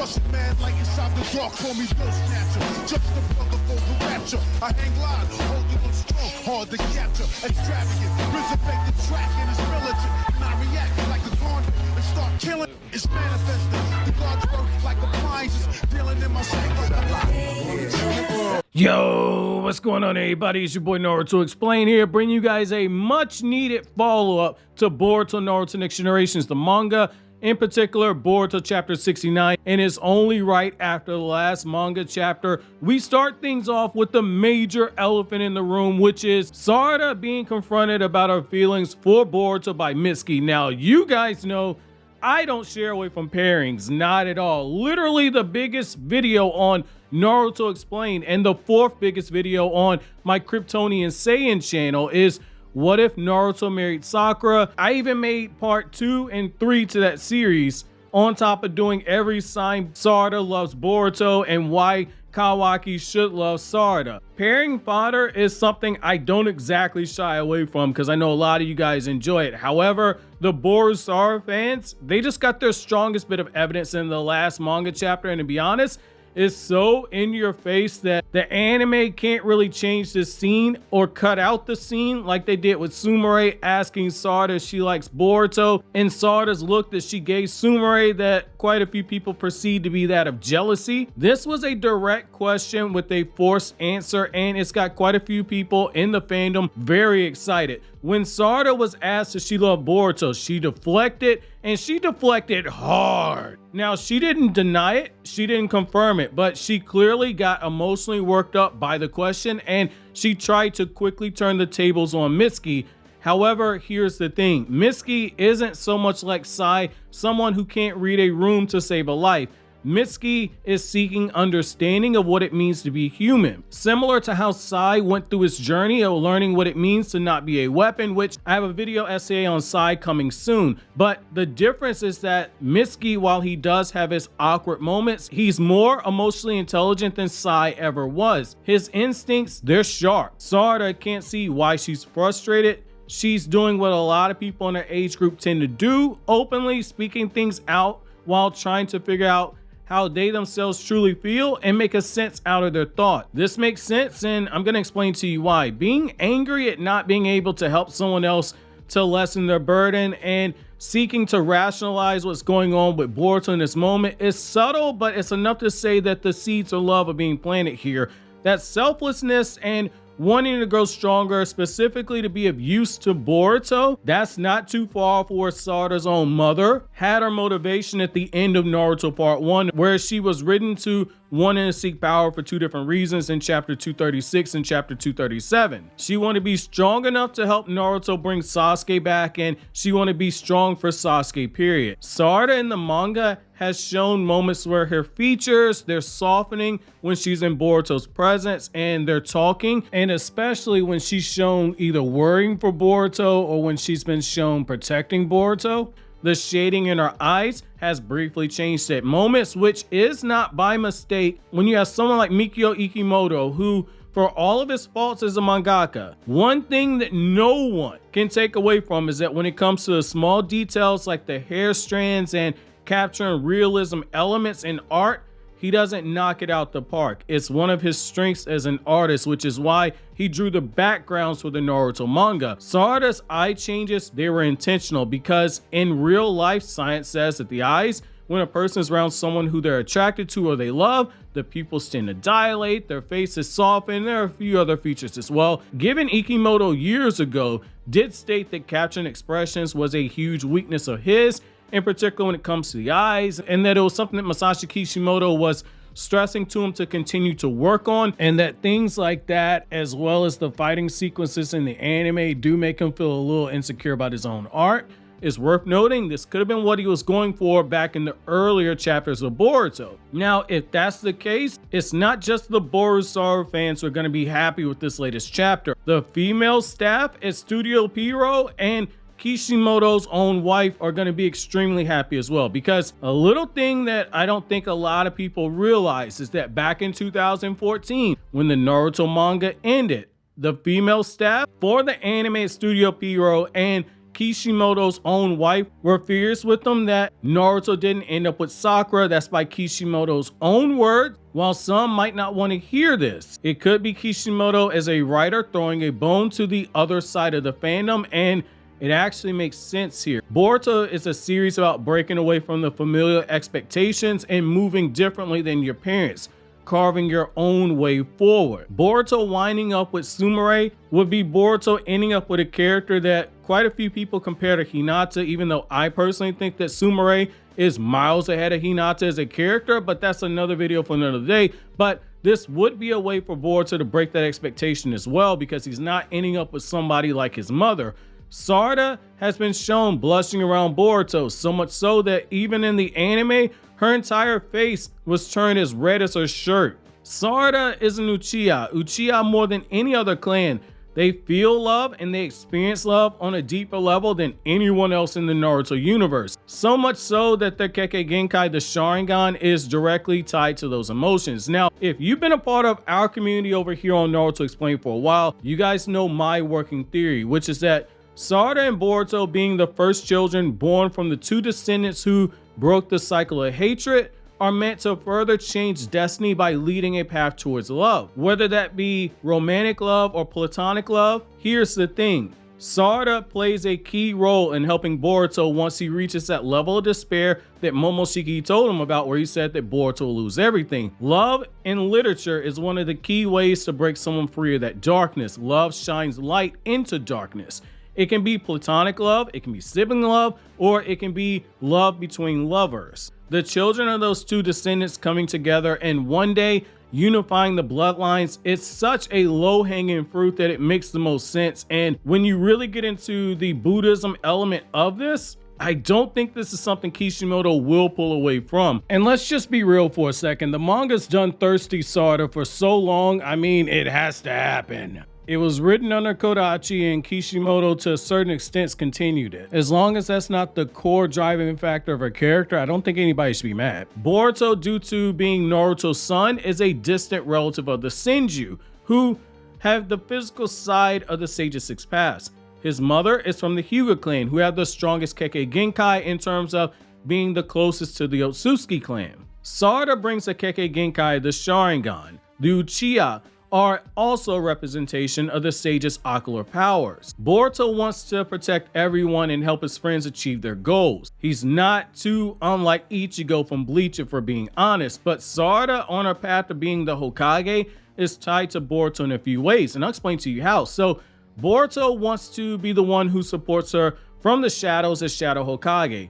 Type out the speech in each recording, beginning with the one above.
Russian man like inside the dark, call me Bill Snatcher. Just the brother for the rapture. I hang live, holding on strong, hard to capture. Extravagant, resurrect the track and it's militant. And I react like a garden and start killing. It's manifesting. The God's work like appliances, dealing in my sight like a lot. Yo, what's going on, everybody? It's your boy Naruto Explain here, bringing you guys a much needed follow-up to Boruto Naruto Next Generations, the manga, in particular Boruto Chapter 69, and it's only right after the last manga chapter. We start things off with the major elephant in the room, which is Sarada being confronted about her feelings for Boruto by Mitski. Now, you guys know I don't share away from pairings, not at all. Literally the biggest video on Naruto Explained and the fourth biggest video on my Kryptonian Saiyan channel is what if Naruto married Sakura. I even made part 2 and 3 to that series, on top of doing every sign Sarada loves Boruto and why Kawaki should love Sarada. Pairing fodder is something I don't exactly shy away from because I know a lot of you guys enjoy it. However, the BoruSara fans, they just got their strongest bit of evidence in the last manga chapter, and to be honest, it's so in your face that the anime can't really change the scene or cut out the scene like they did with Sumire asking Sarada if she likes Boruto, and Sarada's look that she gave Sumire that quite a few people perceive to be that of jealousy. This was a direct question with a forced answer, and it's got quite a few people in the fandom very excited. When Sarada was asked if she loved Boruto, she deflected, and she deflected hard. Now, she didn't deny it, she didn't confirm it, but she clearly got emotionally worked up by the question, and she tried to quickly turn the tables on Mitski. However, here's the thing. Mitski isn't so much like Sai, someone who can't read a room to save a life. Mitski is seeking understanding of what it means to be human. Similar to how Sai went through his journey of learning what it means to not be a weapon, which I have a video essay on Sai coming soon. But the difference is that Mitski, while he does have his awkward moments, he's more emotionally intelligent than Sai ever was. His instincts, they're sharp. Sarada can't see why she's frustrated. She's doing what a lot of people in her age group tend to do, openly speaking things out while trying to figure out how they themselves truly feel and make a sense out of their thought. This makes sense, and I'm going to explain to you why. Being angry at not being able to help someone else to lessen their burden and seeking to rationalize what's going on with Boruto in this moment is subtle, but it's enough to say that the seeds of love are being planted here. That selflessness and wanting to grow stronger, specifically to be of use to Boruto, that's not too far for Sarada's own mother had her motivation at the end of Naruto Part 1, where she was written to wanting to seek power for 2 different reasons in Chapter 236 and Chapter 237. She wanted to be strong enough to help Naruto bring Sasuke back, and she wanted to be strong for Sasuke, period. Sarada in the manga has shown moments where her features, they're softening when she's in Boruto's presence and they're talking, and especially when she's shown either worrying for Boruto or when she's been shown protecting Boruto. The shading in her eyes has briefly changed at moments, which is not by mistake when you have someone like Mikio Ikimoto, who, for all of his faults as a mangaka, one thing that no one can take away from is that when it comes to the small details like the hair strands and capturing realism elements in art, he doesn't knock it out the park. It's one of his strengths as an artist, which is why he drew the backgrounds for the Naruto manga. Sarada's eye changes, they were intentional because in real life, science says that the eyes, when a person is around someone who they're attracted to or they love, the pupils tend to dilate, their faces soften, there are a few other features as well. Given Ikimoto years ago did state that capturing expressions was a huge weakness of his, in particular when it comes to the eyes, and that it was something that Masashi Kishimoto was stressing to him to continue to work on, and that things like that, as well as the fighting sequences in the anime, do make him feel a little insecure about his own art. It's worth noting this could have been what he was going for back in the earlier chapters of Boruto. Now, if that's the case, it's not just the BoruSara fans who are going to be happy with this latest chapter. The female staff at Studio Pierrot and Kishimoto's own wife are going to be extremely happy as well, because a little thing that I don't think a lot of people realize is that back in 2014, when the Naruto manga ended, the female staff for the anime at Studio Pierrot and Kishimoto's own wife were furious with him that Naruto didn't end up with Sakura. That's by Kishimoto's own words. While some might not want to hear this, it could be Kishimoto as a writer throwing a bone to the other side of the fandom, and it actually makes sense here. Boruto is a series about breaking away from the familiar expectations and moving differently than your parents, carving your own way forward. Boruto winding up with Sumire would be Boruto ending up with a character that quite a few people compare to Hinata, even though I personally think that Sumire is miles ahead of Hinata as a character, but that's another video for another day. But this would be a way for Boruto to break that expectation as well, because he's not ending up with somebody like his mother. Sarada has been shown blushing around Boruto, so much so that even in the anime, her entire face was turned as red as her shirt. Sarada is an Uchiha. Uchiha, more than any other clan, they feel love and they experience love on a deeper level than anyone else in the Naruto universe. So much so that the Kekkei Genkai, the Sharingan, is directly tied to those emotions. Now, if you've been a part of our community over here on Naruto Explained for a while, you guys know my working theory, which is that Sarada and Boruto, being the first children born from the two descendants who broke the cycle of hatred, are meant to further change destiny by leading a path towards love. Whether that be romantic love or platonic love, here's the thing. Sarada plays a key role in helping Boruto once he reaches that level of despair that Momoshiki told him about, where he said that Boruto will lose everything. Love in literature is one of the key ways to break someone free of that darkness. Love shines light into darkness. It can be platonic love, it can be sibling love, or it can be love between lovers. The children of those two descendants coming together and one day unifying the bloodlines, it's such a low-hanging fruit that it makes the most sense. And when you really get into the Buddhism element of this, I don't think this is something Kishimoto will pull away from. And let's just be real for a second. The manga's done thirsty Sarada for so long, I mean, it has to happen. It was written under Kodachi, and Kishimoto to a certain extent continued it. As long as that's not the core driving factor of her character, I don't think anybody should be mad. Boruto, due to being Naruto's son, is a distant relative of the Senju, who have the physical side of the Sage's Six Paths. His mother is from the Hyuga clan, who have the strongest Kekkei Genkai in terms of being the closest to the Otsutsuki clan. Sarada brings the Kekkei Genkai, the Sharingan. The Uchiha are also a representation of the sage's ocular powers. Boruto wants to protect everyone and help his friends achieve their goals. He's not too unlike Ichigo from Bleach, if we're being honest, but Sarada, on her path to being the Hokage, is tied to Boruto in a few ways, and I'll explain to you how. So Boruto wants to be the one who supports her from the shadows as Shadow Hokage.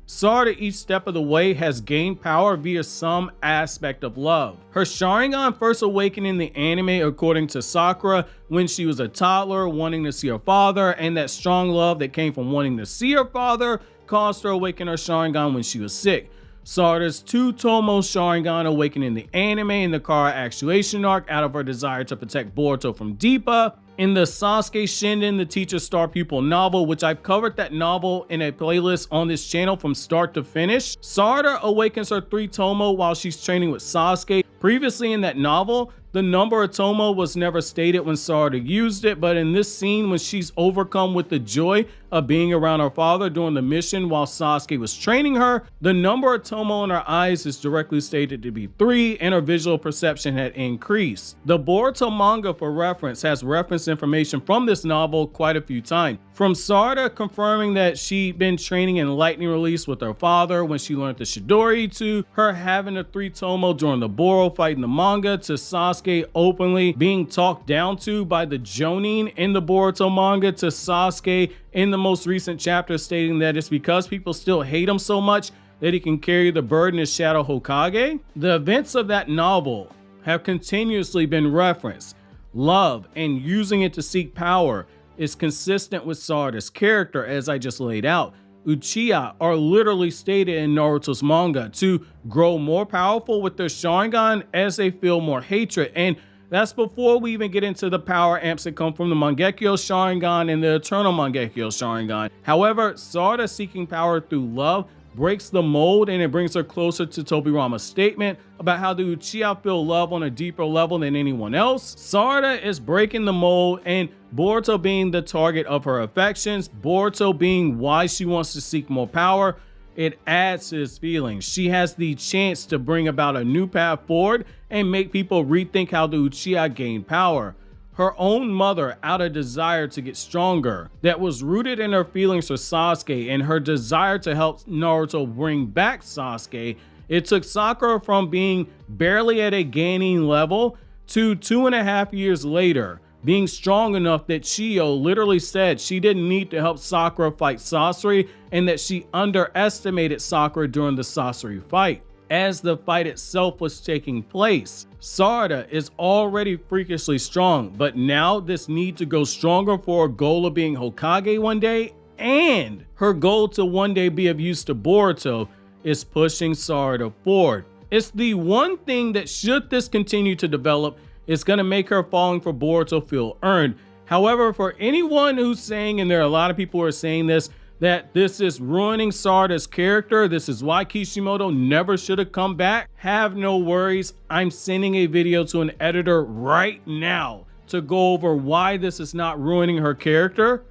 Sarada, each step of the way, has gained power via some aspect of love. Her Sharingan first awakened in the anime, according to Sakura, when she was a toddler wanting to see her father, and that strong love that came from wanting to see her father caused her to awaken her Sharingan when she was sick. Sarada's two-tomo Sharingan awakened in the anime in the Kara actuation arc out of her desire to protect Boruto from Deepa. In the Sasuke Shinden, the Teacher Star Pupil novel, which I've covered that novel in a playlist on this channel from start to finish, Sarada awakens her 3-tomo while she's training with Sasuke. Previously in that novel, the number of tomo was never stated when Sarada used it, but in this scene when she's overcome with the joy of being around her father during the mission while Sasuke was training her, the number of tomo in her eyes is directly stated to be 3, and her visual perception had increased. The Boruto manga, for reference, has reference information from this novel quite a few times. From Sarada confirming that she'd been training in lightning release with her father when she learned the Chidori, to her having a 3-tomo during the Boro fight in the manga, to Sasuke openly being talked down to by the Jonin in the Boruto manga, to Sasuke in the most recent chapter stating that it's because people still hate him so much that he can carry the burden as Shadow Hokage. The events of that novel have continuously been referenced. Love and using it to seek power is consistent with Sarada's character, as I just laid out. Uchiha are literally stated in Naruto's manga to grow more powerful with their Sharingan as they feel more hatred, and that's before we even get into the power amps that come from the Mangekyo Sharingan and the Eternal Mangekyo Sharingan. However, Sarada seeking power through love breaks the mold, and it brings her closer to Tobirama's statement about how the Uchiha feel love on a deeper level than anyone else. Sarada is breaking the mold, and Boruto being the target of her affections, Boruto being why she wants to seek more power, it adds to his feelings. She has the chance to bring about a new path forward and make people rethink how the Uchiha gain power. Her own mother, out of desire to get stronger, that was rooted in her feelings for Sasuke and her desire to help Naruto bring back Sasuke, it took Sakura from being barely at a gaining level to 2.5 years later, being strong enough that Chiyo literally said she didn't need to help Sakura fight Sasori and that she underestimated Sakura during the Sasori fight. As the fight itself was taking place, Sarada is already freakishly strong, but now this need to go stronger for her goal of being Hokage one day and her goal to one day be of use to Boruto is pushing Sarada forward. It's the one thing that, should this continue to develop, is going to make her falling for Boruto feel earned. However, for anyone who's saying, and there are a lot of people who are saying this, that this is ruining Sarada's character, this is why Kishimoto never should have come back, have no worries. I'm sending a video to an editor right now to go over why this is not ruining her character,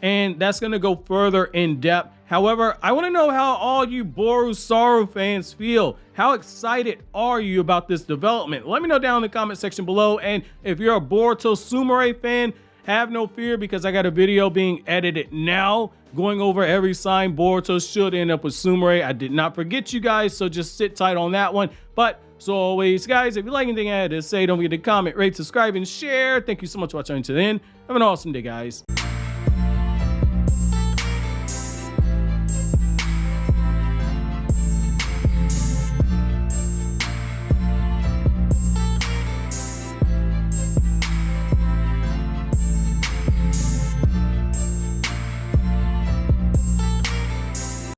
and that's going to go further in depth. However, I want to know how all you BoruSara fans feel. How excited are you about this development? Let me know down in the comment section below, and if you're a Boruto Sumire fan, have no fear, because I got a video being edited now going over every sign Boruto should end up with Sumire. I did not forget you guys, so just sit tight on that one. But as always, guys, if you like anything I had to say, don't forget to comment, rate, subscribe, and share. Thank you so much for watching until then. Have an awesome day, guys.